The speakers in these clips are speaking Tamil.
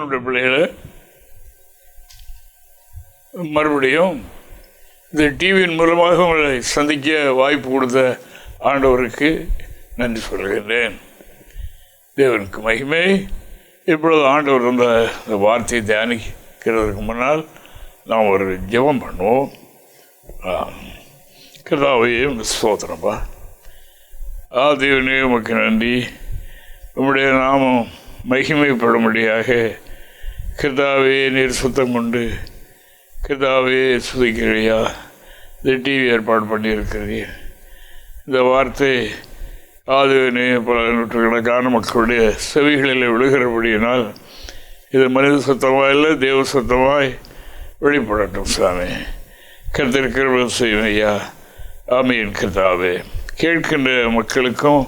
தேவனுடைய பிள்ளைகளை மறுபடியும் இந்த டிவியின் மூலமாக உங்களை சந்திக்க வாய்ப்பு கொடுத்த ஆண்டவருக்கு நன்றி சொல்கின்றேன். தேவனுக்கு மகிமை. இப்பொழுது ஆண்டவர் இந்த வார்த்தையை தியானிக்கிறதுக்கு முன்னால் நாம் ஒரு ஜெபம் பண்ணுவோம். கர்த்தாவையும் ஸ்தோத்திரப்பா. தேவனே உமக்கு நன்றி. உம்முடைய நாமம் மகிமைப்படும்படியாக கர்த்தாவே நீர் சுத்தம் கொண்டு கர்த்தாவே சுதிக்கிறியா இந்த டிவி ஏற்பாடு பண்ணியிருக்கிறீர். இந்த வார்த்தை ஆதவனே பல நூற்றுக்கணக்கான மக்களுடைய செவிகளில் விழுகிறபடியினால் இது மனித சுத்தமாக இல்லை, தேவ சுத்தமாய் வெளிப்படட்டும் சாமி. கர்த்தர் செய்யும் ஐயா. ஆமீன். கர்த்தாவே கேட்கின்ற மக்களுக்கும்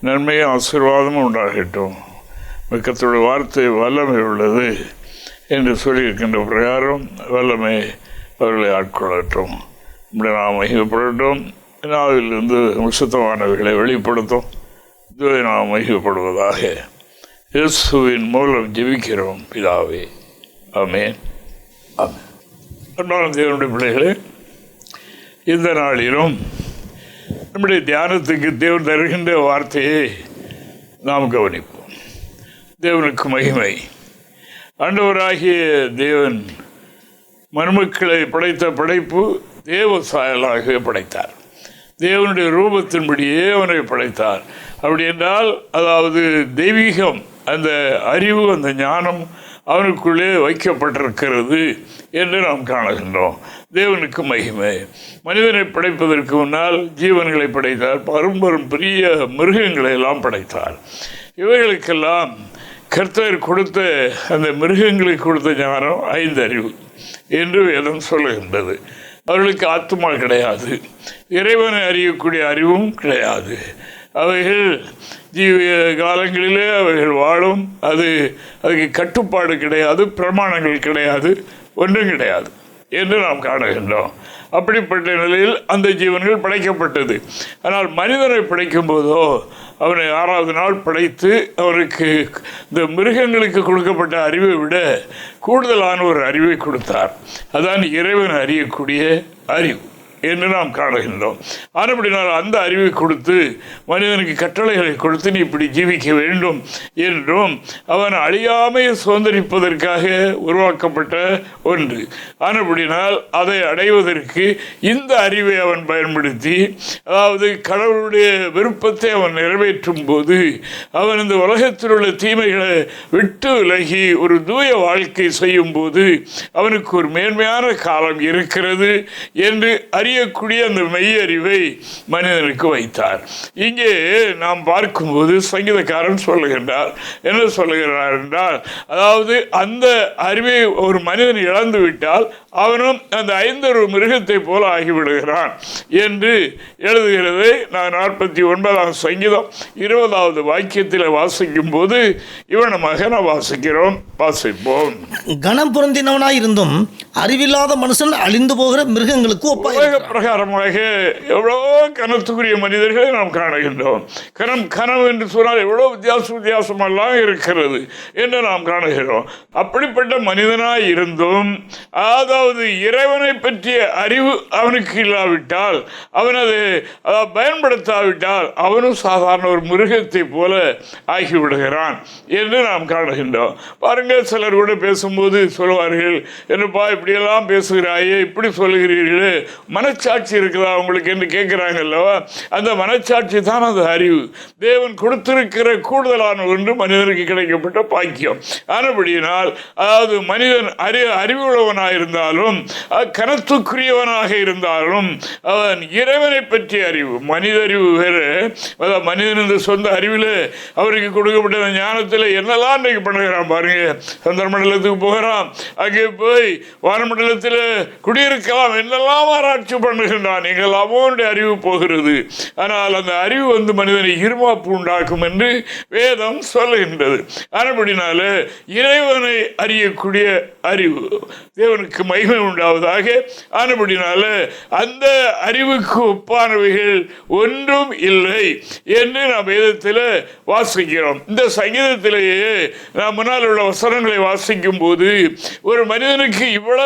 நன்மையும் ஆசீர்வாதமும் உண்டாகட்டும். கர்த்தருடைய வார்த்தை வல்லமை உள்ளது என்று சொல்லியிருக்கின்ற பிரகாரம் வல்லமை அவர்களை ஆட்கொள்ளட்டும். இப்படி நாம் மகிழ்ப்படட்டும். நாவிலிருந்து சுத்தமானவர்களை வெளிப்படுத்தும். இதுவே நாம் மகிழ்ப்படுவதாக இயேசுவின் மூலம் ஜெபிக்கிறோம் பிதாவே. ஆமென். ஆமென். அன்பான தேவனுடைய பிள்ளைகளே, இந்த நாளிலும் நம்முடைய தியானத்துக்கு தேவன் தருகின்ற வார்த்தையை நாம் கவனிப்போம். தேவனுக்கு மகிமை. ஆண்டவராகிய தேவன் மனுமக்களை படைத்த படைப்பு தேவ சாயலாக படைத்தார். தேவனுடைய ரூபத்தின்படியே அவனை படைத்தார். அப்படி என்றால் அதாவது தெய்வீகம், அந்த அறிவு, அந்த ஞானம் அவனுக்குள்ளே வைக்கப்பட்டிருக்கிறது என்று நாம் காணுகின்றோம். தேவனுக்கு மகிமை. மனிதனை படைப்பதற்கு முன்னால் ஜீவன்களை படைத்தார். பரும்பெரும் பெரிய மிருகங்களை எல்லாம் படைத்தார். இவைகளுக்கெல்லாம் கர்த்தர் கொடுத்த அந்த மிருகங்களுக்கு கொடுத்த ஞானம் 5 அறிவு என்று வேதம் சொல்லுகின்றது. அவர்களுக்கு ஆத்மா கிடையாது, இறைவனை அறியக்கூடிய அறிவும் கிடையாது. அவைகள் ஜீவிய காலங்களிலே அவைகள் வாழும். அதுக்கு கட்டுப்பாடு கிடையாது, பிரமாணங்கள் கிடையாது, ஒன்றும் கிடையாது என்று நாம் காணுகின்றோம். அப்படிப்பட்ட நிலையில் அந்த ஜீவன்கள் படைக்கப்பட்டது. ஆனால் மனிதனை படைக்கும் போதோ அவனை 6வது நாள் படைத்து அவனுக்கு இந்த மிருகங்களுக்கு கொடுக்கப்பட்ட அறிவை விட கூடுதலான ஒரு அறிவை கொடுத்தார். அதான் இறைவன் அறியக்கூடிய அறிவு என்று நாம் காணுகின்றோம். ஆனப்படினால் அந்த அறிவை கொடுத்து மனிதனுக்கு கட்டளைகளை கொடுத்து நீ இப்படி ஜீவிக்க வேண்டும் என்றும் அவன் அழியாமையை சுதந்திரிப்பதற்காக உருவாக்கப்பட்ட ஒன்று. ஆனப்படினால் அதை அடைவதற்கு இந்த அறிவை அவன் பயன்படுத்தி, அதாவது கடவுளுடைய விருப்பத்தை அவன் நிறைவேற்றும் போது அவன் இந்த உலகத்தில் உள்ள தீமைகளை விட்டு விலகி ஒரு தூய வாழ்க்கை செய்யும் போது அவனுக்கு ஒரு மேன்மையான காலம் இருக்கிறது என்று அறியக்கூடிய அந்த மெய்யறிவை மனிதனுக்கு வைத்தார். இங்கே நாம் பார்க்கும்போது சங்கீதக்காரன் சொல்லுகின்றார். என்ன சொல்லுகிறார் என்றால், அதாவது அந்த அறிவை ஒரு மனிதன் இழந்து விட்டால் அவனும் அந்த 5 மிருகத்தை போல ஆகிவிடுகிறான் என்று எழுதுகிறதை நான் 49ஆம் சங்கீதம் 20வது வாக்கியத்தில் வாசிக்கும் போது இவனமாக நாம் வாசிக்கிறோம். வாசிப்போம். கணம் பொருந்தினவனாய் இருந்தும் அறிவில்லாத மனுஷன் அழிந்து போகிற மிருகங்களுக்கு ஒப்பாக பிரகாரமாக எவ்வளோ கனத்துக்குரிய மனிதர்களை நாம் காணுகின்றோம். கனம் என்று சொன்னால் எவ்வளோ வித்தியாசமெல்லாம் இருக்கிறது என்று நாம் காணுகிறோம். அப்படிப்பட்ட மனிதனாய் இருந்தும் அதாவது இறைவனை பற்றிய அறிவு அவனுக்கு இல்லாவிட்டால், அவன் அதை பயன்படுத்தாவிட்டால் அவனும் சாதாரண ஒரு மிருகத்தை போல ஆகிவிடுகிறான் என்று நாம் காணுகின்றோம். பாருங்கள், சிலர் கூட பேசும்போது சொல்வார்கள், என்னப்பா இப்படியெல்லாம் பேசுகிறாயே, இப்படி சொல்லுகிறீர்களே, மனச்சாட்சி இருக்குதா உங்களுக்கு என்று கேட்கிறாங்க அல்லவா? அந்த மனச்சாட்சி தான் அந்த அறிவு. தேவன் கொடுத்திருக்கிற கூடுதலான ஒன்று மனிதனுக்கு கிடைக்கப்பட்ட பாக்கியம். ஆனபடியினால் அதாவது மனிதன் அறிவுள்ளவனாயிருந்தாலும் கனத்துக்குரியவனாக இருந்தாலும் அவன் இறைவனை பற்றிய அறிவு, மனித அறிவு வேறு. அதாவது மனிதன் சொந்த அறிவில் அவருக்கு கொடுக்கப்பட்ட ஞானத்தில் என்னெல்லாம் இன்றைக்கு பண்ணுகிறான் பாருங்க. சந்திர மண்டலத்துக்கு போகிறான், அங்கே போய் வானமண்டலத்தில் குடியிருக்கலாம் என்னெல்லாம் ஆராய்ச்சி பண்ணுகின்றான், எங்கெல்லாமோ அறிவு போகிறது. ஆனால் அந்த அறிவு மனிதனை இருமாப்பு உண்டாக்கும் என்று வேதம் சொல்லுகின்றது. ஆனபடினால இறைவனை அறியக்கூடிய அறிவு, தேவனுக்கு மகிமை உண்டாவதாக. ஆனபடினால அந்த அறிவுக்கு ஒப்பானவைகள் ஒன்றும் இல்லை என்று நாம் வேதத்தில் வாசிக்கிறோம். இந்த சங்கீதத்திலேயே நாம் முன்னால் உள்ள வசனங்களை வாசிக்கும் போது ஒரு மனிதனுக்கு இவ்வளவு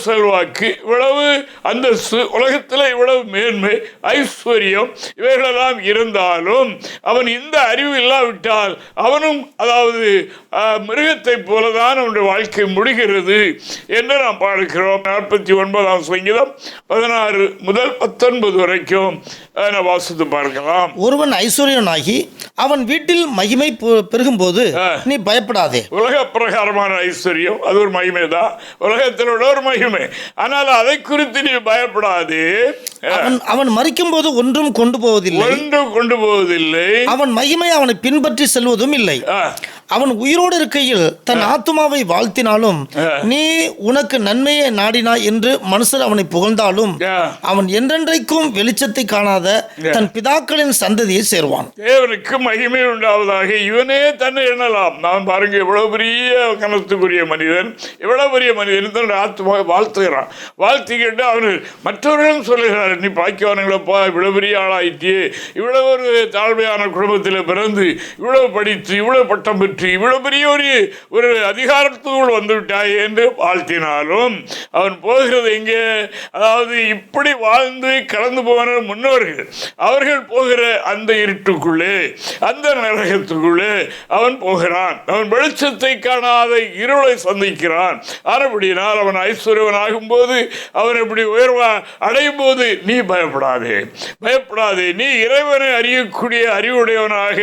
செல்வாக்கு, இவ்வளவு அந்தஸ்து, உலகத்தில் இவ்வளவு மேன்மை, ஐஸ்வர்யம் இவைகளெல்லாம் இருந்தாலும் அவன் இந்த அறிவு இல்லாவிட்டால் அவனும் மிருகத்தை போலதான் அவனுடைய வாழ்க்கை முடிகிறது என்று நாம் பார்க்கிறோம். 49ஆம் சங்கீதம் 16 முதல் 19 வரைக்கும் வாசித்து பார்க்கலாம். ஒருவன் ஐஸ்வர்யனாகி அவன் வீட்டில் மகிமை பெருகும் போது நீ பயப்படாதே. உலக பிரகாரமான ஐஸ்வர்யம் அது ஒரு மகிமை தான், உலகத்தில் உள்ள ஒரு மகிமை. ஆனால் அதை குறித்து நீ பயப்படாதே. அவன் மரிக்கும் போது ஒன்றும் கொண்டு போவதில்லை. அவன் மகிமை அவனை பின்பற்றி செல்வதும் இல்லை. அவன் உயிரோடு இருக்கையில் தன் ஆத்துமாவை வாழ்த்தினாலும் நீ உனக்கு நன்மையை நாடினாய் என்று மனுஷர் அவனை புகழ்ந்தாலும் அவன் என்றென்றைக்கும் வெளிச்சத்தை காணாத தன் பிதாக்களின் சந்ததியை சேர்வான். தேவனுக்கு மகிமை உண்டாவதாக இவனே தன்னை எண்ணலாம். நான் பாருங்க, எவ்வளவு பெரிய கனத்துக்குரிய மனிதன், எவ்வளவு பெரிய மனிதன் தன்னுடைய ஆத்துமாவை வாழ்த்துகிறான். வாழ்த்திக்கிட்டு அவனு மற்றவர்களும் சொல்லுகிறார், நீ பாக்கியவானங்களப்பா, இவ்வளவு பெரிய ஆளாயிட்டே, இவ்வளவு ஒரு தாழ்மையான குடும்பத்தில் பிறந்து, இவ்வளவு படித்து, இவ்வளவு பட்டம் பெற்று, இவ்வளவு பெரிய ஒரு அதிகாரத்துக்குள் வந்துவிட்டாய் என்று வாழ்த்தினாலும் அவன் போகிறது எங்கே? இப்படி வாழ்ந்து கடந்து போன முன்னோர்கள், அவர்கள் போகிற அந்த இருட்டுக்குள்ளே, அந்த நரகத்துக்குள்ளே அவன் போகிறான். அவன் வெளிச்சத்தை காணாத இருளை சந்திக்கிறான். ஆனபடியினால் அவன் ஐஸ்வர்யவன் ஆகும் போது, அவன் இப்படி உயர்வா அடையும் போது நீ பயப்படாதே. நீ இறைவனை அறியக்கூடிய அறிவுடையவனாக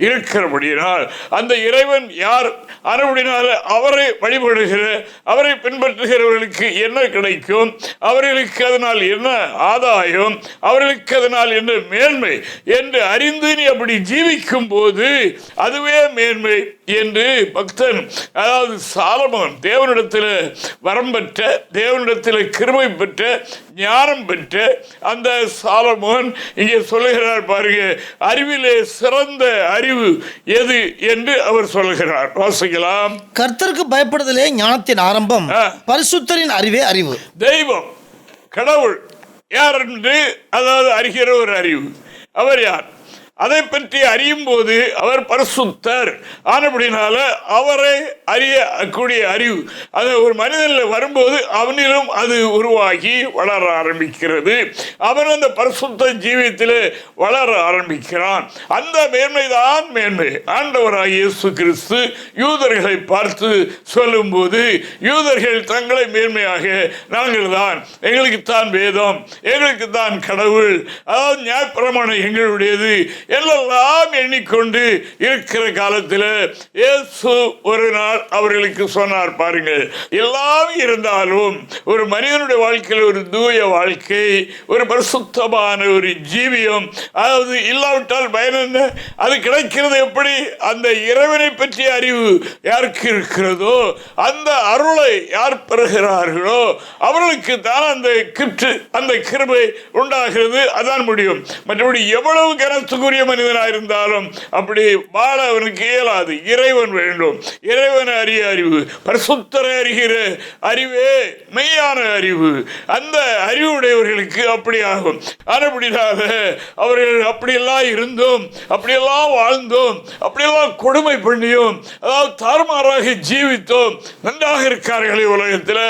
இருக்கிறபடியினால் அந்த இறைவன் யார்? ஆனபடினால் அவரை வழிபடுகிற, அவரை பின்பற்றுகிறவர்களுக்கு என்ன கிடைக்கும், அவர்களுக்கு அதனால் என்ன ஆதாயம், அவர்களுக்கு அதனால் என்ன மேன்மை என்று அறிந்து நீ அப்படி ஜீவிக்கும் போது அதுவே மேன்மை என்று பக்தன், சாலமோன், தேவனிடத்தில் வரம் பெற்ற, தேவனிடத்தில் கிருபை பெற்ற, ஞானம் பெற்ற அந்த சாலமோன் இங்கே சொல்லுகிறார். பாருங்க, அறிவிலே சிறந்த அறிவு எது என்று அவர் சொல்லுகிறார். வாசிக்கலாம். கர்த்தருக்கு பயப்படுதலே ஞானத்தின் ஆரம்பம், பரிசுத்தரின் அறிவே அறிவு. தெய்வம், கடவுள் யார் என்று அறிகிற ஒரு அறிவு. அவர் யார்? அதை பற்றி அறியும் போது அவர் பரிசுத்தர். ஆனபடினால அவரை அறியக்கூடிய அறிவு அது ஒரு மனிதனில் வரும்போது அவனிலும் அது உருவாகி வளர ஆரம்பிக்கிறது. அவன் அந்த பரிசுத்த ஜீவியத்தில் வளர ஆரம்பிக்கிறான். அந்த மேன்மைதான் மேன்மை. ஆண்டவராகிய இயேசு கிறிஸ்து யூதர்களை பார்த்து சொல்லும்போது, யூதர்கள் தங்களை மேன்மையாக, நாங்கள் தான், எங்களுக்கு தான் வேதம், எங்களுக்கு தான் கடவுள், நியாயப்பிரமாணம் எங்களுடையது எல்லாம் எண்ணிக்கொண்டு இருக்கிற காலத்தில் இயேசு ஒரு நாள் அவர்களுக்கு சொன்னார். பாருங்கள், எல்லாம் இருந்தாலும் ஒரு மனிதனுடைய வாழ்க்கையில் ஒரு தூய வாழ்க்கை, ஒரு பரிசுத்தமான ஒரு ஜீவியம் இல்லாவிட்டால் பயன் என்ன? அது கிடைக்கிறது எப்படி? அந்த இறைவனை பற்றிய அறிவு யாருக்கு இருக்கிறதோ, அந்த அருளை யார் பெறுகிறார்களோ அவர்களுக்கு தான் அந்த கிஃப்ட், அந்த கிருபை உண்டாகிறது. அதான் முடியும். மற்றபடி எவ்வளவு கனத்துக்குரிய மனிதனாக இருந்தாலும் அப்படி வாழ அவனுக்கு இயலாது. இறைவன் வேண்டும். இறைவனை அறிய அறிவு, பரிசுத்தரை அறிகிற அறிவே மெய்யான அறிவு. அந்த அறிவுடையவர்களுக்கு அப்படி ஆகும். அப்படினால அவர்கள் அப்படியெல்லாம் இருந்தோம், அப்படியெல்லாம் வாழ்ந்தோம், அப்படியெல்லாம் கொடுமை பண்ணியும், தாறுமாறாக ஜீவித்தோம், நன்றாக இருக்கிறார்களே, உலகத்தில்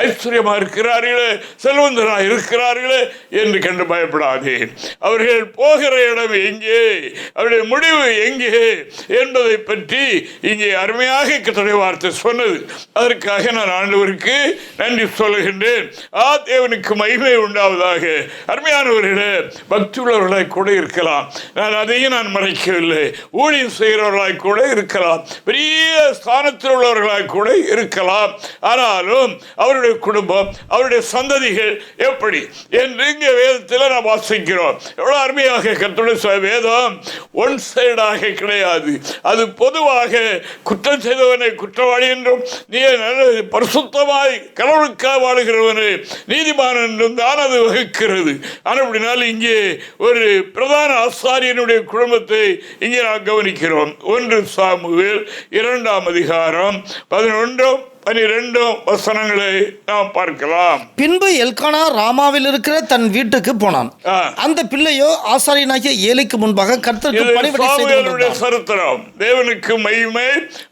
ஐஸ்வர்யமாக இருக்கிறார்களே, செல்வந்தராக இருக்கிறார்களே என்று கண்டு பயப்படாதே. அவர்கள் போகிற இடம் எங்கே, அவருடைய முடிவு எங்கே என்பதை பற்றி இங்கே அருமையாக கர்த்தருடைய வார்த்தை சொன்னது. அதற்காக நான் ஆண்டவருக்கு நன்றி சொல்லுகின்றேன். தேவனுக்கு மகிமை உண்டாவதாக. அருமையானவர்களே, பக்தி உள்ளவர்களாய் கூட இருக்கலாம், நான் அதையும் நான் மறைக்கவில்லை. ஊழியம் செய்கிறவர்களாய் கூட இருக்கலாம், பெரிய ஸ்தானத்தில் உள்ளவர்களாய் கூட இருக்கலாம். ஆனாலும் அவருடைய குடும்பம், அவருடைய சந்ததிகள் எப்படி என்று இங்கே வேதத்தில் நாம் வாசிக்கிறோம். எவ்வளவு அருமையாக கர்த்தருடைய வேத வேதம் ஒன் சைடாக கிடையாது. அது பொதுவாக குற்றம் செய்தவனை குற்றவாளி என்றும், நீ பரிசுத்தமாய் கடவுளுக்காக வாழுகிறவனை நீதிமான் என்றும் தான் அது வகுக்கிறது. ஆனால் இங்கே ஒரு பிரதான ஆசாரியனுடைய குடும்பத்தை இங்கே நாம் கவனிக்கிறோம். 1 சாமுவேல் 2ஆம் அதிகாரம் 11, 12 வசனங்களை நாம் பார்க்கலாம். பின்பு எல்கானா ராமாவில் இருக்கிற தன் வீட்டுக்கு போனான். அந்த பிள்ளையோ ஆசாரியனாகிய ஏலிக்கு முன்பாக கர்த்தருக்கு பணிவிடை செய்து சரித்திரம். தேவனுக்கு மகிமை.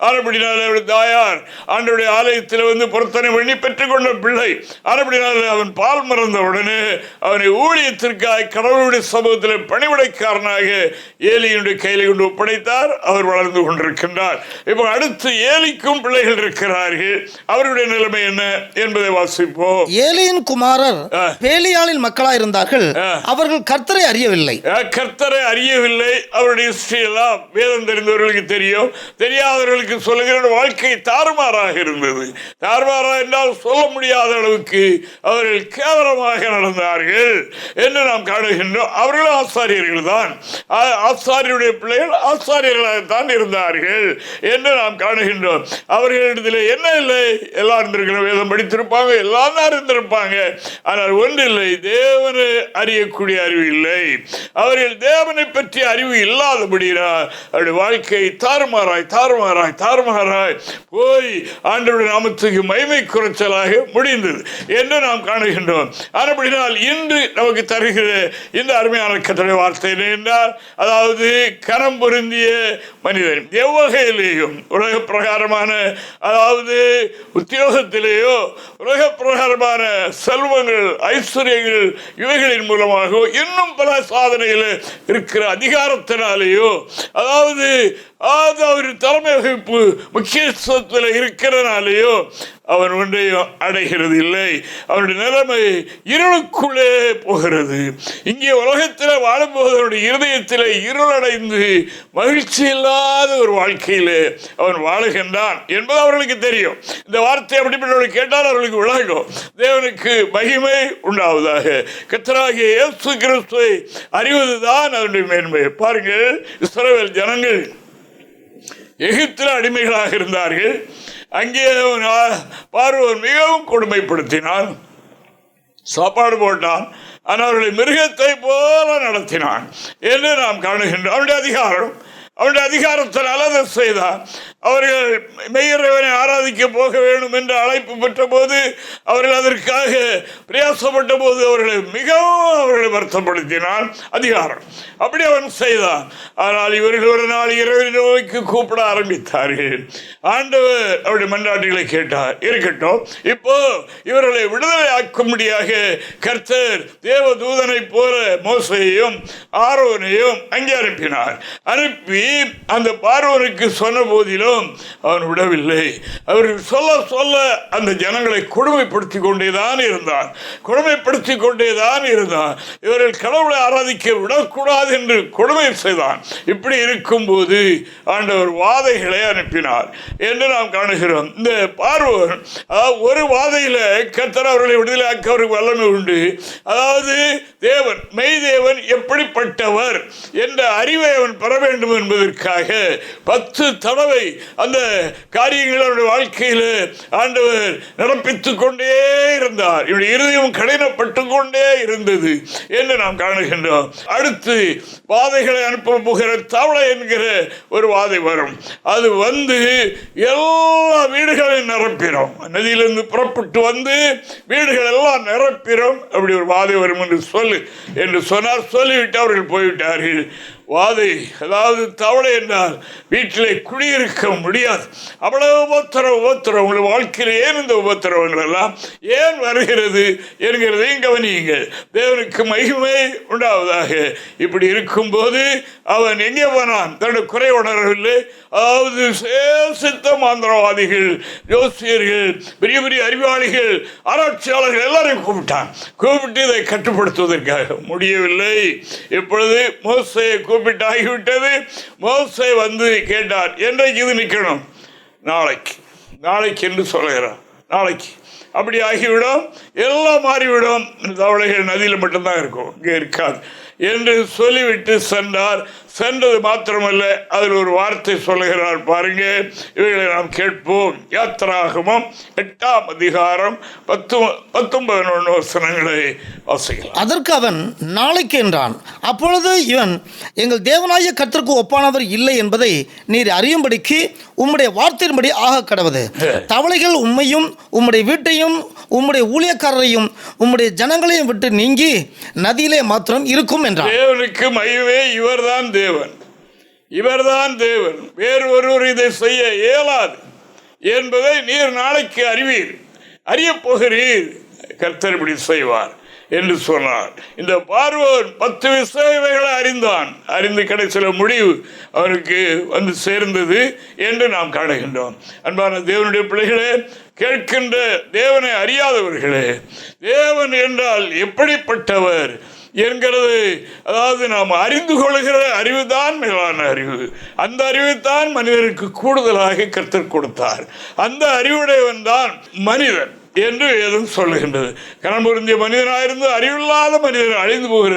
ஆனபடினாலே தாயார் ஆண்டவருடைய ஆலயத்தில் வந்து பொருத்தனை பண்ணி பெற்றுக்கொண்ட பிள்ளை. ஆனபடினாலே அவன் பால் மறந்த உடனே அவனை ஊழியத்திற்காக கடவுளுடைய சமூகத்தில் பணிவிடைக்காரனாக ஏலியினுடைய கையில் கொண்டு ஒப்படைத்தார். அவர் வளர்ந்து கொண்டிருக்கின்றார். இப்போ அடுத்து ஏலிக்கும் பிள்ளைகள் இருக்கிறார்கள். அவருடைய நிலைமை என்ன என்பதை வாசிப்போம். ஏலியின் குமாரர் பேலியாளின் மக்களாக இருந்தார்கள். அவர்கள் கர்த்தரை அறியவில்லை. அவருடைய எல்லாம் வேதம் தெரிந்தவர்களுக்கு தெரியும். தெரியாதவர்களுக்கு சொல்லுகிற வாழ்க்கை தாறுமாறாக இருந்தது. தாறுமாறா என்றால் சொல்ல முடியாத அளவுக்கு அவர்கள் கேவலமாக நடந்தார்கள் என்று நாம் காணுகின்றோம். அவர்களும் ஆசாரியர்கள் தான். ஆசாரியருடைய பிள்ளைகள் ஆசாரியர்களாகத்தான் இருந்தார்கள் என்று நாம் காணுகின்றோம். அவர்களிடத்தில் என்ன இல்லை, எல்லாம் இருந்திருக்கிற வேதம் படித்திருப்பாங்க, எல்லாம் தான் இருந்திருப்பாங்க. ஆனால் ஒன்றில்லை, தேவனை அறியக்கூடிய அறிவு இல்லை. அவர்கள் தேவனை பற்றிய அறிவு இல்லாதபடியால் அவருடைய வாழ்க்கை தாறுமாறாய் தாறுமாறாய் தாறுமாறாய் போய் ஆண்டவருடைய நாமத்துக்கு மகிமை குறைச்சலாக முடிந்தது என்று நாம் காணுகின்றோம். ஆனபடினால் இன்று நமக்கு தருகிற இந்த அருமையான கர்த்தருடைய வார்த்தை என்றால், அதாவது கரம் பொருந்திய மனிதன் எவ்வகையிலேயும் உலக பிரகாரமான, அதாவது உத்தியோகத்திலேயோ உலக பிரகாரமான செல்வங்கள் ஐஸ்வர்யங்கள் இவைகளின் மூலமாக இன்னும் பல சாதனைகள் இருக்கிற அதிகாரத்தினாலேயோ, அதாவது அவர் தலைமை வகிப்பு முக்கியத்துவத்தில் இருக்கிறனாலேயோ அவன் ஒன்றையும் அடைகிறது இல்லை. அவனுடைய நிலைமை இருளுக்குள்ளே போகிறது. இங்கே உலகத்தில் வாழும்போது அவனுடைய இருதயத்தில் இருளடைந்து மகிழ்ச்சி இல்லாத ஒரு வாழ்க்கையில் அவன் வாழுகின்றான் என்பது அவர்களுக்கு தெரியும். இந்த வார்த்தை அப்படிப்பட்டவர்கள் கேட்டால் அவர்களுக்கு விளங்கும். தேவனுக்கு மகிமை உண்டாவதாக. கர்த்தராகிய இயேசு கிறிஸ்துவை அறிவதுதான் அவனுடைய மேன்மை. பாருங்கள், இஸ்ரவேல் ஜனங்கள் எகிப்தில் அடிமைகளாக இருந்தார்கள். அங்கே பார்வோன் மிகவும் கொடுமைப்படுத்தினான், சாப்பாடு போட்டான், ஆனால் அவர்களை மிருகத்தை போல நடத்தினான் என்று நாம் காணுகின்றோம். அவனுடைய அதிகாரத்தினால் அதை செய்தான். அவர்கள் மெய்யிறைவனை ஆராதிக்க போக வேண்டும் என்று அழைப்பு பெற்ற போது, அவர்கள் அதற்காக பிரயாசப்பட்ட போது அவர்களை வருத்தப்படுத்தினான் அதிகாரம். அப்படி அவன் செய்தான். ஆனால் இவர்கள் ஒரு நாள் இரவில் நோய்க்கு கூப்பிட ஆரம்பித்தார்கள். ஆண்டவர் அவருடைய மன்றாட்டுகளை கேட்டார். இருக்கட்டும், இப்போ இவர்களை விடுதலை ஆக்கும்படியாக கர்த்தர் தேவ தூதனை போல மோசேயையும் ஆரோனையும் அங்கே அனுப்பினார். அனுப்பி அந்த பார்வோனுக்கு சொன்ன போதிலும் அவன் விடவில்லை. அவர்கள் சொல்ல சொல்ல அந்த ஜனங்களை கொடுமைப்படுத்திக் கொண்டேதான் இருந்தான். இவர்கள் கடவுளை ஆராதிக்க விடக்கூடாது என்று கொடுமை செய்தான். இப்படி இருக்கும்போது ஆண்டவர் வாதைகளை அனுப்பினார் என்று நாம் காணுகிறோம். இந்த பார்வோன் ஒரு வாதையில கர்த்தர் அவர்களை விடுதலை ஆக்க அவருக்கு வல்லமை உண்டு. அதாவது தேவன் மெய் தேவன் எப்படிப்பட்டவர் என்ற அறிவை அவன் பெற வேண்டும் என்பதற்காக 10 தடவை அந்த காரியங்கள் அவருடைய வாழ்க்கையில் ஆண்டவர் நடப்பித்துக் கொண்டே இருந்தார். இவருடைய இருதயம் கடினப்பட்டு கொண்டே இருந்தது என்று நாம் காணுகின்றோம். அடுத்து வாதைகளை அனுப்ப போகிற தவளை என்கிற ஒரு வாதை வரும். அது வந்து எல்லா வீடுகளையும் நிரப்பிடும். நதியிலிருந்து புறப்பட்டு வந்து வீடுகள் எல்லாம் நிரப்பிடும். அப்படி ஒரு வாதை வரும் என்று சொன்னார். சொல்லிவிட்டு அவர்கள் போய்விட்டார்கள். வாதை, அதாவது தவளை என்றால் வீட்டிலே குடியிருக்க முடியாது. அவ்வளவு உபத்திரம் உங்கள் வாழ்க்கையில் ஏன் இந்த உபத்திரவங்கள் எல்லாம் ஏன் வருகிறது என்கிறதையும் கவனியுங்கள். தேவனுக்கு மகிமை உண்டாவதாக. இப்படி இருக்கும்போது அவன் எங்கே போனான்? தன்னுடைய குறை உணரவில்லை. அதாவது சித்த மாந்திரவாதிகள், ஜோசியர்கள், பெரிய பெரிய அறிவாளிகள், ஆராய்ச்சியாளர்கள் எல்லாரையும் கூப்பிட்டு இதை கட்டுப்படுத்துவதற்காக முடியவில்லை. இப்பொழுது மோசேயை கூப்பிட்டாகிவிட்டது. மோசே வந்து கேட்டார், என்றைக்கு இது நிற்கணும்? நாளைக்கு என்று சொல்கிறார். நாளைக்கு அப்படி ஆகிவிடும், எல்லாம் மாறிவிடும். தவளைகள் நதியில் மட்டும்தான் இருக்கும், இங்கே இருக்காது என்று சொல்லிவிட்டு சென்றார். சென்றது மாத்திரமல்ல, அதில் ஒரு வார்த்தை சொல்லுகிறார் பாருங்க. இவைகளை நாம் கேட்போம். யாத்திராகமம் 8ஆம் அதிகாரம் 10-11 வசனங்களை வாசிக்கலாம். அதற்கு அவன் நாளைக்கு என்றான். அப்பொழுது இவன், எங்கள் தேவனாகிய கர்த்தருக்கு ஒப்பானவர் இல்லை என்பதை நீர் அறியும்படிக்கு உம்முடைய வார்த்தையின்படி ஆக கடவது. தவளைகள் உம்மையும் உம்முடைய வீட்டையும் உம்முடைய ஊழியக்காரரையும் உம்முடைய ஜனங்களையும் விட்டு நீங்கி நதியிலே மாத்திரம் இருக்கும் என்றான். தேவனுக்கு மகிமை. இவர்தான் தேவன், இவர்தான் தேவன். வேறு ஒருவர் இதை செய்ய இயலாது என்பதை நீர் நாளைக்கு அறிவீர், அறியப் போகிறீர். கர்த்தர் இப்படி செய்வார் என்று சொன்னார். இந்த பார்வோன் 10 விஷயங்களை அறிந்தான். அறிந்து கடைசியில் முடிவு அவனுக்கு வந்து சேர்ந்தது என்று நாம் காணுகின்றோம். அன்பான தேவனுடைய பிள்ளைகளே, கேட்கின்ற தேவனை அறியாதவர்களே, தேவன் என்றால் எப்படிப்பட்டவர் என்கிறது, அதாவது நாம் அறிந்து கொள்கிற அறிவுதான் மேலான அறிவு. அந்த அறிவுத்தான் மனிதனுக்கு கூடுதலாக கர்த்தர் கொடுத்தார். அந்த அறிவுடையவன் தான் மனிதன் என்று வேதம் சொல்லுகின்றது. கரம் பொருந்திய மனிதனாயிருந்து அறிவில்லாத மனிதன் அழிந்து போகிற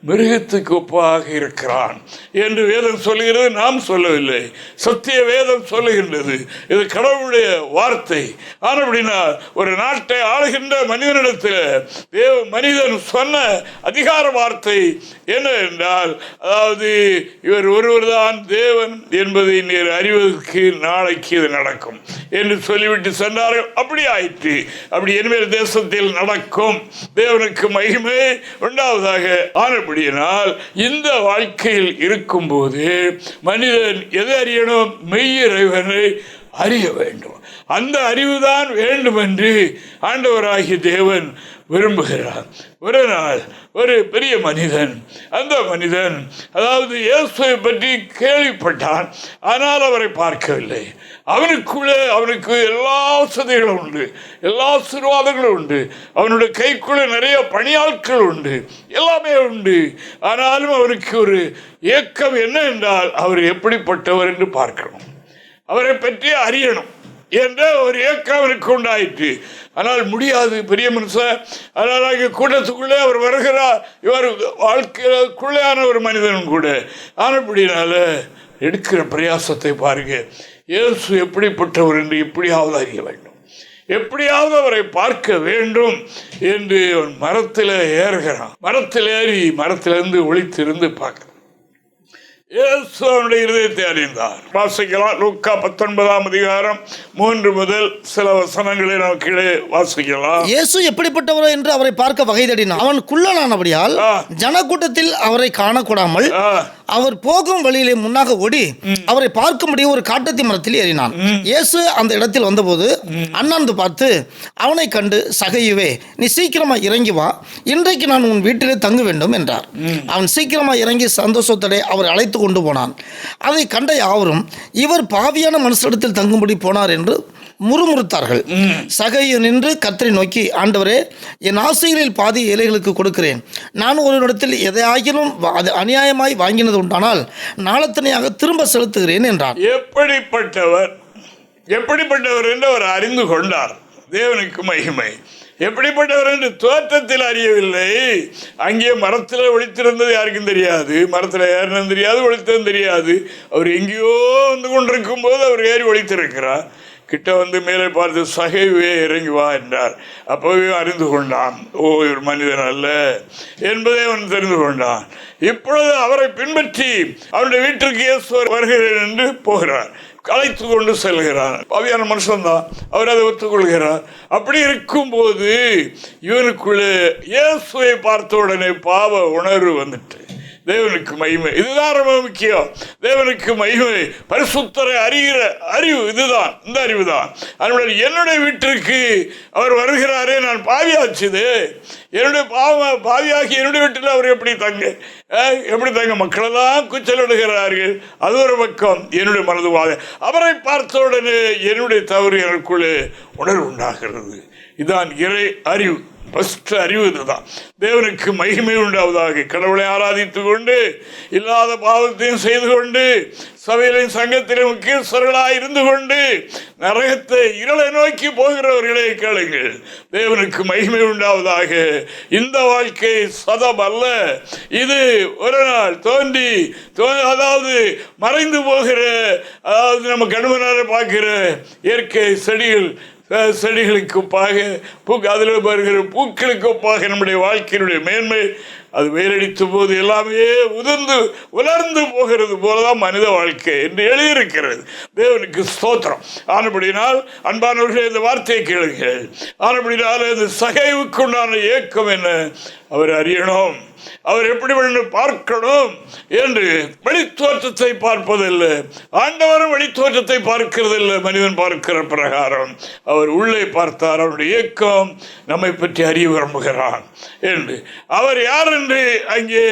மிருகத்துக்கு ஒப்பாக இருக்கிறான் என்று வேதம் சொல்லுகிறது. நாம் சொல்லவில்லை, சத்திய வேதம் சொல்லுகின்றது. இது கடவுளுடைய வார்த்தை. ஆனால் அப்படின்னா ஒரு நாட்டை ஆளுகின்ற மனிதனிடத்தில் மனிதன் சொன்ன அதிகார வார்த்தை என்ன என்றால், அதாவது இவர் ஒருவர் தான் தேவன் என்பதை நீர் அறிவதற்கு நாளைக்கு இது நடக்கும் என்று சொல்லிவிட்டு சென்றார்கள். அப்படி ஆயிற்று. அப்படி என்மேல் தேசத்தில் நடக்கும். தேவனுக்கு மகிமை உண்டாவதாக. ஆனபடியினால் இந்த வாழ்க்கையில் இருக்கும்போது மனிதன் எதை அறியணும்? மெய்யிறைவனை அறிய வேண்டும். அந்த அறிவுதான் வேண்டும் என்று ஆண்டவராகிய தேவன் விரும்புகிறார். ஒரு நாள் ஒரு பெரிய மனிதன், அந்த மனிதன் அதாவது இயேசுவை பற்றி கேள்விப்பட்டான், ஆனால் அவரை பார்க்கவில்லை. அவனுக்கு எல்லா வசதிகளும் உண்டு, எல்லா ஆசீர்வாதங்களும் உண்டு, அவனுடைய கைக்குள்ளே நிறைய பணியாட்கள் உண்டு, எல்லாமே உண்டு. ஆனாலும் அவனுக்கு ஒரு ஏக்கம் என்ன என்றால், அவர் எப்படிப்பட்டவர் என்று பார்க்கணும், அவரை பற்றி அறியணும் என்ற ஒரு ஏக்கம் அவருக்கு உண்டாயிற்று. ஆனால் முடியாது, பெரிய மனுஷன். அதனால் கூட்டத்துக்குள்ளே அவர் வருகிறார். இவர் வாழ்க்கைக்குள்ளேயான ஒரு மனிதனும் கூட. ஆனப்படினால எடுக்கிற பிரயாசத்தை பாருங்க. இயேசு எப்படிப்பட்டவர் என்று எப்படியாவது அறிய வேண்டும், எப்படியாவது அவரை பார்க்க வேண்டும் என்று அவன் மரத்தில் ஏறுகிறான். மரத்தில் ஏறி மரத்திலிருந்து ஒளித்திருந்து பார்க்க இயேசு அவனுடைய இருதயத்தை அறிந்தார். வாசிக்கலாம். லூக்கா 19ஆம் அதிகாரம் 3 முதல் சில வசனங்களை நாம் கீழே வாசிக்கலாம். இயேசு எப்படிப்பட்டவரோ என்று அவரை பார்க்க வகை தேடினான். அவன் குள்ளனானபடியால் ஜனக்கூட்டத்தில் அவரை காணக்கூடாமல் அவர் போகும் வழியிலே முன்னாக ஓடி அவரை பார்க்கும்படி ஒரு காட்டத்தி மரத்தில் ஏறினான். இயேசு அந்த இடத்தில் வந்தபோது அண்ணாந்து பார்த்து அவனை கண்டு, சகையுவே, நீ சீக்கிரமா இறங்கி வா, இன்றைக்கு நான் உன் வீட்டிலே தங்க வேண்டும் என்றார். அவன் சீக்கிரமா இறங்கி சந்தோஷத்தோടെ அவர் அழைத்து கொண்டு போனான். அதை கண்ட யாவரும், இவர் பாவியான மனுஷரிடத்தில் தங்கும்படி போனார் என்று முறுமுறுத்தார்கள். சகையு நின்று கர்த்தரை நோக்கி, ஆண்டவரே, என் ஆசைகளில் பாதி ஏழைகளுக்கு கொடுக்கிறேன். நான் ஒரு இடத்தில் எதையாகிலும் அது அநியாயமாய் வாங்கினது உண்டானால் நாளத்தனையாக திரும்ப செலுத்துகிறேன் என்றார். எப்படிப்பட்டவர் என்று அவர் அறிந்து கொண்டார். தேவனுக்கு மகிமை. எப்படிப்பட்டவர் என்று தோற்றத்தில் அறியவில்லை. அங்கே மரத்தில் ஒளித்திருந்தது யாருக்கும் தெரியாது, மரத்தில் ஏறினது தெரியாது, ஒளித்ததும் தெரியாது. அவர் எங்கேயோ வந்து கொண்டிருக்கும் போது அவர் ஏறி ஒளித்திருக்கிறார். கிட்ட வந்து மேலே பார்த்து, சகைவே இறங்கி வா என்றார். அப்போவே அறிந்து கொண்டான், ஓ, இவர் மனிதன் அல்ல என்பதை அவன் தெரிந்து கொண்டான். இப்பொழுது அவரை பின்பற்றி அவருடைய வீட்டிற்கு இயேசு வருகிறேன் என்று போகிறார். அழைத்து கொண்டு செல்கிறார். பாவியான மனுஷன்தான், அவர் அதை ஒத்துக்கொள்கிறார். அப்படி இருக்கும்போது இவனுக்குள்ளே இயேசுவை பார்த்த உடனே பாவ உணர்வு வந்துட்டு, தேவனுக்கு மகிமை. இதுதான் ரொம்ப முக்கியம். தேவனுக்கு மகிமை, பரிசுத்தரை அறிகிற அறிவு இதுதான், இந்த அறிவு தான். அதனுடைய என்னுடைய வீட்டிற்கு அவர் வருகிறாரே, நான் பாவியாச்சுது, என்னுடைய பாவியாகி என்னுடைய வீட்டில் அவர் எப்படி தங்க மக்களெல்லாம் கூச்சலிடுகிறார்கள். அது ஒரு பக்கம். என்னுடைய மனதுவாக அவரை பார்த்த உடனே என்னுடைய தவறு எனக்குள்ளே உணர்வு உண்டாகிறது. இதுதான் இறை அறிவு. ஃபர்ஸ்ட் அறிவு இதுதான். தேவனுக்கு மகிமை உண்டாவதாக. கடவுளை ஆராதித்து கொண்டு இல்லாத பாவத்தையும் செய்து கொண்டு சபையிலும் சங்கத்திலும் முக்கியஸ்தர்களாக இருந்து கொண்டு நரகத்தை இருளை நோக்கி போகிறவர்களை கேளுங்கள். தேவனுக்கு மகிமை உண்டாவதாக. இந்த வாழ்க்கை சதம் அல்ல, இது ஒரு நாள் தோன்றி அதாவது மறைந்து போகிற, அதாவது நம்ம கண்மனாரை பார்க்கிற இயற்கை செடிகளுக்கு ஒப்பாக அதில் வருகிற பூக்களுக்கு ஒப்பாக நம்முடைய வாழ்க்கையினுடைய மேன்மை அது வேலடித்த போது எல்லாமே உலர்ந்து போகிறது போலதான் மனித வாழ்க்கை என்று எழுதியிருக்கிறது. தேவனுக்கு ஸ்தோத்திரம். ஆனபடினால் அன்பானவர்களே, இந்த வார்த்தையை கேளுங்கள். ஆனபடினால இந்த சகைவுக்கு உண்டான ஏக்கம் என்ன அவர் அறியணும். அவர் எப்படி பார்க்கணும் என்று வெளித்தோற்றத்தை பார்ப்பதில்லை. ஆண்டவரும் வெளித்தோற்றத்தை பார்க்கிறதில்லை. மனிதன் பார்க்கிற பிரகாரம் அவர் உள்ளே பார்த்தார். அவருடைய இயக்கம் நம்மை பற்றி அறிய விரும்புகிறான் என்று. அவர் யார் என்று அங்கே,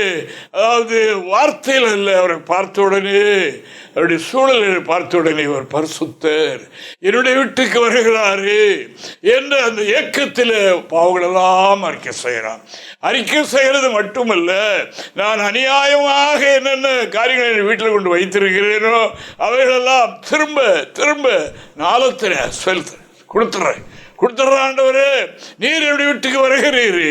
அதாவது வார்த்தையில் இல்லை, அவரை பார்த்த உடனே, அவருடைய சூழலை பார்த்த உடனே அவர் பரிசுத்தர், என்னுடைய வீட்டுக்கு வருகிறாரு என்று அந்த இயக்கத்தில் பாவங்களெல்லாம் அறிக்கை செய்கிறான். அறிக்கை செய்கிறது மட்டுமல்ல, நான் அநியாயமாக என்னென்ன காரியங்களை வீட்டில் கொண்டு வைத்திருக்கிறேனோ அவைகளெல்லாம் திரும்ப திரும்ப நாளத்தில் கொடுத்துட்றேன் ஆண்டவரே, நீர் என்னுடைய வீட்டுக்கு வருகிறீரு.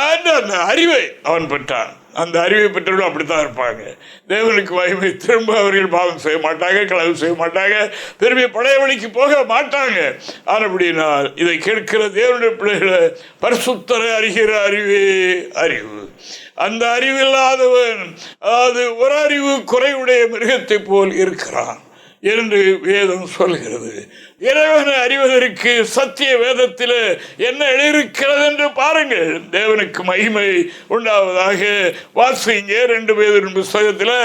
அந்த அறிவை அவன் பெற்றான். அந்த அறிவை பெற்றவர்கள் அப்படித்தான் இருப்பாங்க. தேவனுக்கு மகிமை. திரும்ப அவர்கள் பாவம் செய்ய மாட்டாங்க, களவு செய்ய மாட்டாங்க, திரும்பி பழைய வழிக்கு போக மாட்டாங்க. ஆனபடினால் இதை கேட்கிற தேவனுடைய பிள்ளைகளை பரிசுத்தரை அறிகிற அறிவே அறிவு. அந்த அறிவில்லாதவன், அதாவது ஒரு அறிவு குறைவுடைய மிருகத்தை போல் இருக்கிறான் என்று வேதம் சொல்கிறது. இறைவனை அறிவதற்கு சத்திய வேதத்தில் என்ன எழுதியிருக்கிறது என்று பாருங்கள். தேவனுக்கு மகிமை உண்டாவதாக. வாசிங்க 2 பேதுரு புத்தகத்தில்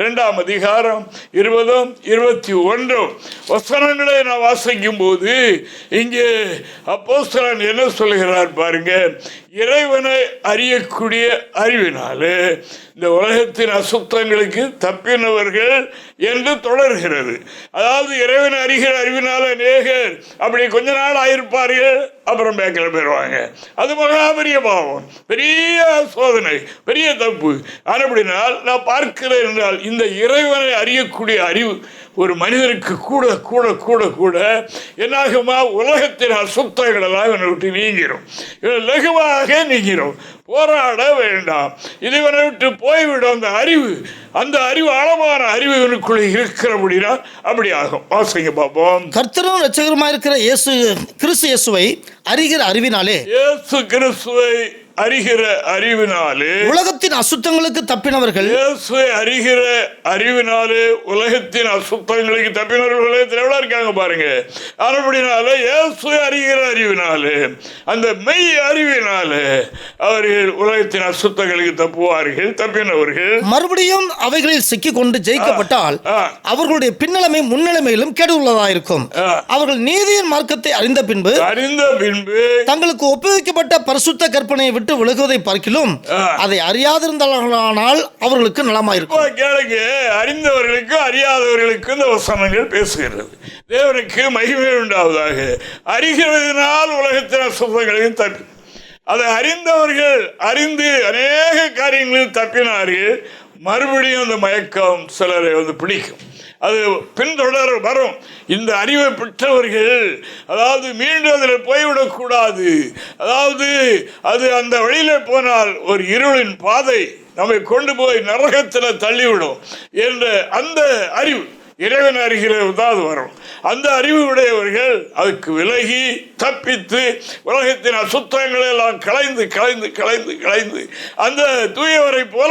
2ஆம் அதிகாரம் 20, 21 வசனங்களை நான் வாசிக்கும் போது இங்கே அப்போஸ்தலன் என்ன சொல்கிறார் பாருங்க. இறைவனை அறியக்கூடிய அறிவினாலே இந்த உலகத்தின் அசுத்தங்களுக்கு தப்பினவர்கள் என்று தொடர்கிறது. அதாவது இறைவனை அறிகிற அறிவினால அநேகர் அப்படி கொஞ்ச நாள் ஆயிருப்பார்கள், அப்புறம் பேக்கில் போயிடுவாங்க. அது மகாபெரிய பாவம், பெரிய சோதனை, பெரிய தப்பு. அப்படினால் நான் பார்க்கிறேன் என்றால் இந்த இறைவனை அறியக்கூடிய அறிவு ஒரு மனிதனுக்கு கூட கூட கூட கூட என்னாகுமா, உலகத்தின் அசுத்தங்களெல்லாம் இவனை விட்டு நீங்கிறோம், லகுவாக நீங்கிறோம். போராட வேண்டாம், இது இவனை விட்டு போய்விடும். அந்த அறிவு ஆழமான அறிவு இவனுக்குள்ளே இருக்கிறபடினா அப்படி ஆகும். வாசிங்க பார்ப்போம். கர்த்தரும் இரட்சகருமாய் இருக்கிற கிறிஸ்து இயேசுவை அறிகிற அறிவினாலே, இயேசு கிறிஸ்துவை அறிகிற அறிவினாலே உலகத்தின் அசுத்தங்களுக்கு தப்பினவர்கள். இயேசுவை அறிகிற அறிவினாலே உலகத்தின் அசுத்தங்களுக்கு தப்பினவர்கள் உலகத்தில் எவ்வளவு இருக்காங்க பாருங்க. அப்படினாலே இயேசுவை அறிகிற அறிவினாலே, அந்த மெய் அறிவினாலே அவர்கள் உலகத்தின் அசுத்தங்களுக்கு தப்புவார்கள், தப்பினவர்கள். மறுபடியும் அவைகளில் சிக்கிக் கொண்டு ஜெயிக்கப்பட்டால் அவர்களுடைய பின்னலமை முன்னிலைமையிலும் கெடு உள்ளதாயிருக்கும். அவர்கள் நீதியின் மார்க்கத்தை அறிந்த பின்பு தங்களுக்கு ஒப்புவிக்கப்பட்ட பரிசுத்த கற்பனையை விட்டு விலகுவதை பார்க்கிலும் அதை அறியாதிருந்தால் அவர்களுக்கு நலமாயிருக்கும். கேளுங்க, அறிந்தவர்களுக்கும் அறியாதவர்களுக்கும் இந்த வசனங்கள் பேசுகிறது. தேவனுக்கு மகிமை உண்டாவதாக. அறிகிறதினால் உலகத்தின் அசுத்தங்களையும் தப்பி, அதை அறிந்தவர்கள் அறிந்து அநேக காரியங்களில் தப்பினார்கள். மறுபடியும் அந்த மயக்கம் சிலரை பிடிக்கும், அது பின்தொடர வரும். இந்த அறிவை பெற்றவர்கள் அதாவது மீண்டும் அதில் போய்விடக்கூடாது. அதாவது அது அந்த வழியில் போனால் ஒரு இருளின் பாதை நம்மை கொண்டு போய் நரகத்தில் தள்ளிவிடும் என்ற அந்த அறிவு, இறைவன் அறிகிறது தான் அது வரும். அந்த அறிவு உடையவர்கள் அதுக்கு விலகி தப்பித்து உலகத்தின் அசுத்தங்களை எல்லாம் களைந்து களைந்து களைந்து களைந்து அந்த தூயவரை போல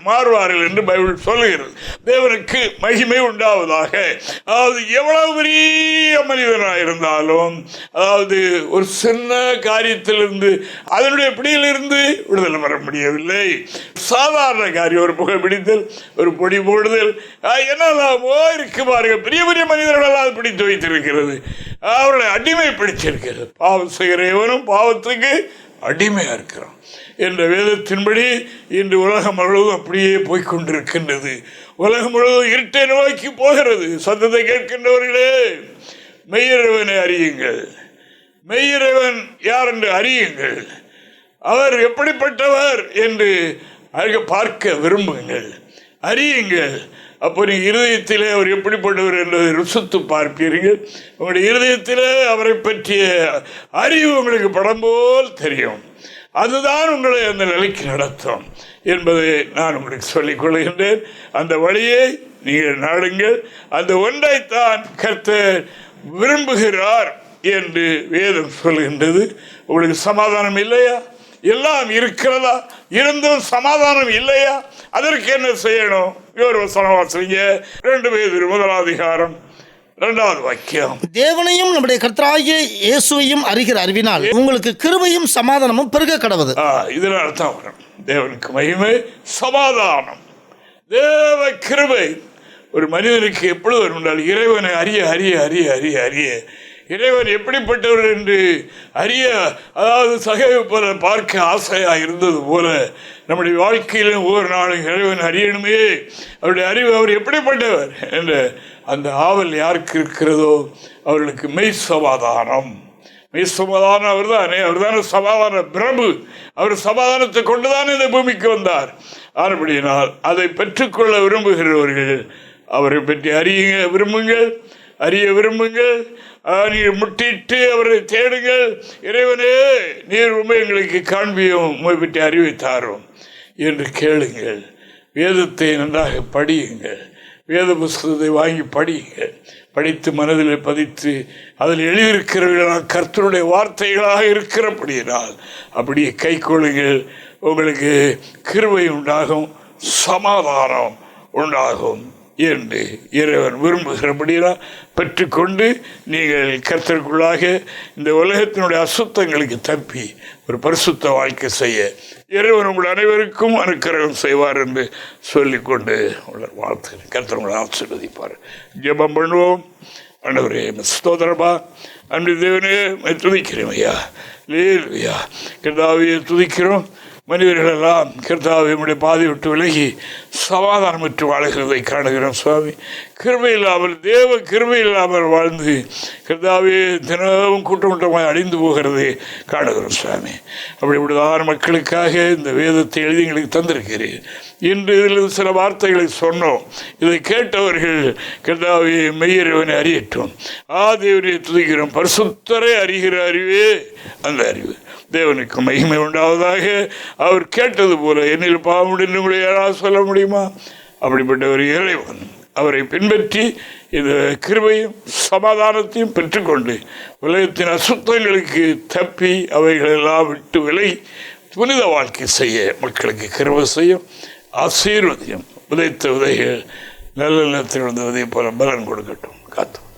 மாறுவார்கள் என்று பைபிள் சொல்லுகிறது. தேவனுக்கு மகிமை உண்டாவதாக. அதாவது எவ்வளவு பெரிய மனிதனாக இருந்தாலும், அதாவது ஒரு சின்ன காரியத்திலிருந்து அதனுடைய பிடியிலிருந்து விடுதலை பெற முடியவில்லை. சாதாரண காரியம், ஒரு புகை பிடித்தல், ஒரு பொடி போடுதல், என்னெல்லாமோ இருக்கு பாருங்க. பெரிய பெரிய மனிதர்களெல்லாம் பிடித்து வைத்திருக்கிறது, அவர்களை அடிமைப்படுத்தியிருக்கிறது. பாவம் செய்கிற எவனும் பாவத்துக்கு அடிமையா இருக்கிறான் என்ற வேதத்தின்படி இன்று உலகம் முழுவதும் அப்படியே போய்கொண்டிருக்கின்றது. உலகம் முழுவதும் இருட்டை நோக்கி போகிறது. சத்தத்தை கேட்கின்றவர்களே, மெய்யறிவனை அறியுங்கள், மெய்யிறைவன் யார் என்று அறியுங்கள், அவர் எப்படிப்பட்டவர் என்று பார்க்க விரும்புங்கள், அறியுங்கள். அப்போ நீங்கள் இருதயத்திலே அவர் எப்படிப்பட்டவர் என்பதை ருசித்து பார்ப்பீர்கள். உங்களுடைய இருதயத்திலே அவரை பற்றிய அறிவு உங்களுக்கு படம் போல் தெரியும். அதுதான் உங்களை அந்த நிலைக்கு நடத்தும் என்பதை நான் உங்களுக்கு சொல்லிக் கொள்கின்றேன். அந்த வழியை நீங்கள் நாடுங்கள். அந்த ஒன்றைத்தான் கர்த்தர் விரும்புகிறார் என்று வேதம் சொல்கின்றது. உங்களுக்கு சமாதானம் இல்லையா? எல்லாம் இருக்கிறதா? இருந்தும் சமாதானம் இல்லையா? அதற்கு என்ன செய்யணும்? ஒரு வசனம் வாசிங்க. 2 பேதுரு 1 வாக்கியம். தேவனையும் நம்முடைய கர்த்தராகிய இயேசுவையும் அறிகிற அறிவினால் உங்களுக்கு கிருபையும் சமாதானமும் பெருக கடவுது. இதன் அர்த்தம் வரும். தேவனுக்கு மகிமை, சமாதானம், தேவ கிருபை ஒரு மனிதனுக்கு எப்பொழுது வரும் என்றால் இறைவனை அறிய அறிய அறிய அறிய அறிய இறைவன் எப்படிப்பட்டவர் என்று அறிய, அதாவது சகைவு போல பார்க்க ஆசையாக இருந்தது போல நம்முடைய வாழ்க்கையிலும் ஒவ்வொரு நாளும் இறைவன் அறியணுமே, அவருடைய அறிவு, அவர் எப்படிப்பட்டவர் என்ற அந்த ஆவல் யாருக்கு இருக்கிறதோ அவர்களுக்கு மெய் சமாதானம். மெய் சமாதானம் அவர் தானே, அவர் தானே சமாதான பிரபு. அவர் சமாதானத்தை கொண்டுதான் இந்த பூமிக்கு வந்தார். ஆனபடியினால் அதை பெற்றுக்கொள்ள விரும்புகிறவர்கள் அவரை பற்றி அறிய விரும்புங்கள். நீர் முட்டிட்டு அவரை தேடுங்கள். இறைவனே, நீர் உண்மை எங்களுக்கு காண்பியும், உண்மை பற்றி அறிவித்தாரும் என்று கேளுங்கள். வேதத்தை நன்றாக படியுங்கள். வேத புஸ்தகத்தை வாங்கி படியுங்கள். படித்து மனதில் பதித்து அதில் எழுதியிருக்கிறவர்களால் கர்த்தருடைய வார்த்தைகளாக இருக்கிறபடியினால் அப்படியே கை கொள்ளுங்கள். உங்களுக்கு கிருபை உண்டாகும், சமாதானம் உண்டாகும் என்று இறைவன் விரும்புகிறபடினால் பெற்றுக்கொண்டு நீங்கள் கர்த்தருக்குள்ளாக இந்த உலகத்தினுடைய அசுத்தங்களுக்கு தப்பி ஒரு பரிசுத்த வாழ்க்கை செய்ய இறைவன் உங்கள் அனைவருக்கும் அனுக்கிரகம் செய்வார் என்று சொல்லிக்கொண்டு உள்ள வாழ்த்து கர்த்தர் உங்களை ஆசீர்வதிப்பார். ஜெபம் பண்ணுவோம். ஆண்டவரே, ஸ்தோத்திரப்பா, அன்பு தேவனே, துதிக்கிறோம் ஐயா. லேலுயா கர்த்தாவே, துதிக்கிறோம். மனிதர்களெல்லாம் கர்த்தாவே உம்முடைய பாதை விட்டு விலகி சமாதானமற்று வாழ்கிறதை காணுகிறோம் சுவாமி. கிருபை இல்லாமல், தேவ கிருபை இல்லாமல் வாழ்ந்து கர்த்தாவே தினமும் கூட்டமாக அழிந்து போகிறதை காணுகிறோம் சுவாமி. அப்படிப்பட்டதான மக்களுக்காக இந்த வேதத்தை எழுதி எங்களுக்கு தந்திருக்கிறேன். இன்று இதில் சில வார்த்தைகளை சொன்னோம். இதை கேட்டவர்கள் கர்த்தாவே மெய்யிறைவனை அறியட்டும். தேவனை துதிக்கிறோம். பரிசுத்தரை அறிகிற அறிவே அந்த அறிவு. தேவனுக்கு மகிமை உண்டாவதாக. அவர் கேட்டது போல என்னில் பாவமுடன் கூட யாராவது சொல்ல முடியுமா? அப்படிப்பட்ட ஒரு இறைவன் அவரை பின்பற்றி இந்த கிருபையும் சமாதானத்தையும் பெற்றுக்கொண்டு உலகத்தின் அசுத்தங்களுக்கு தப்பி அவைகளெல்லாம் விட்டு விலை புனித வாழ்க்கை செய்ய மக்களுக்கு கிருபை செய்யும், ஆசீர்வதியும். உதைத்த உதைகள் நல்ல நிலத்தில் வந்த உதவி போல பலன் கொடுக்கட்டும். காத்தோம்.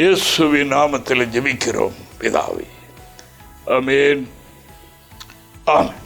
இயேசுவின் நாமத்தில் ஜெபிக்கிறோம் பிதாவே. ஆமென். ஆமென்.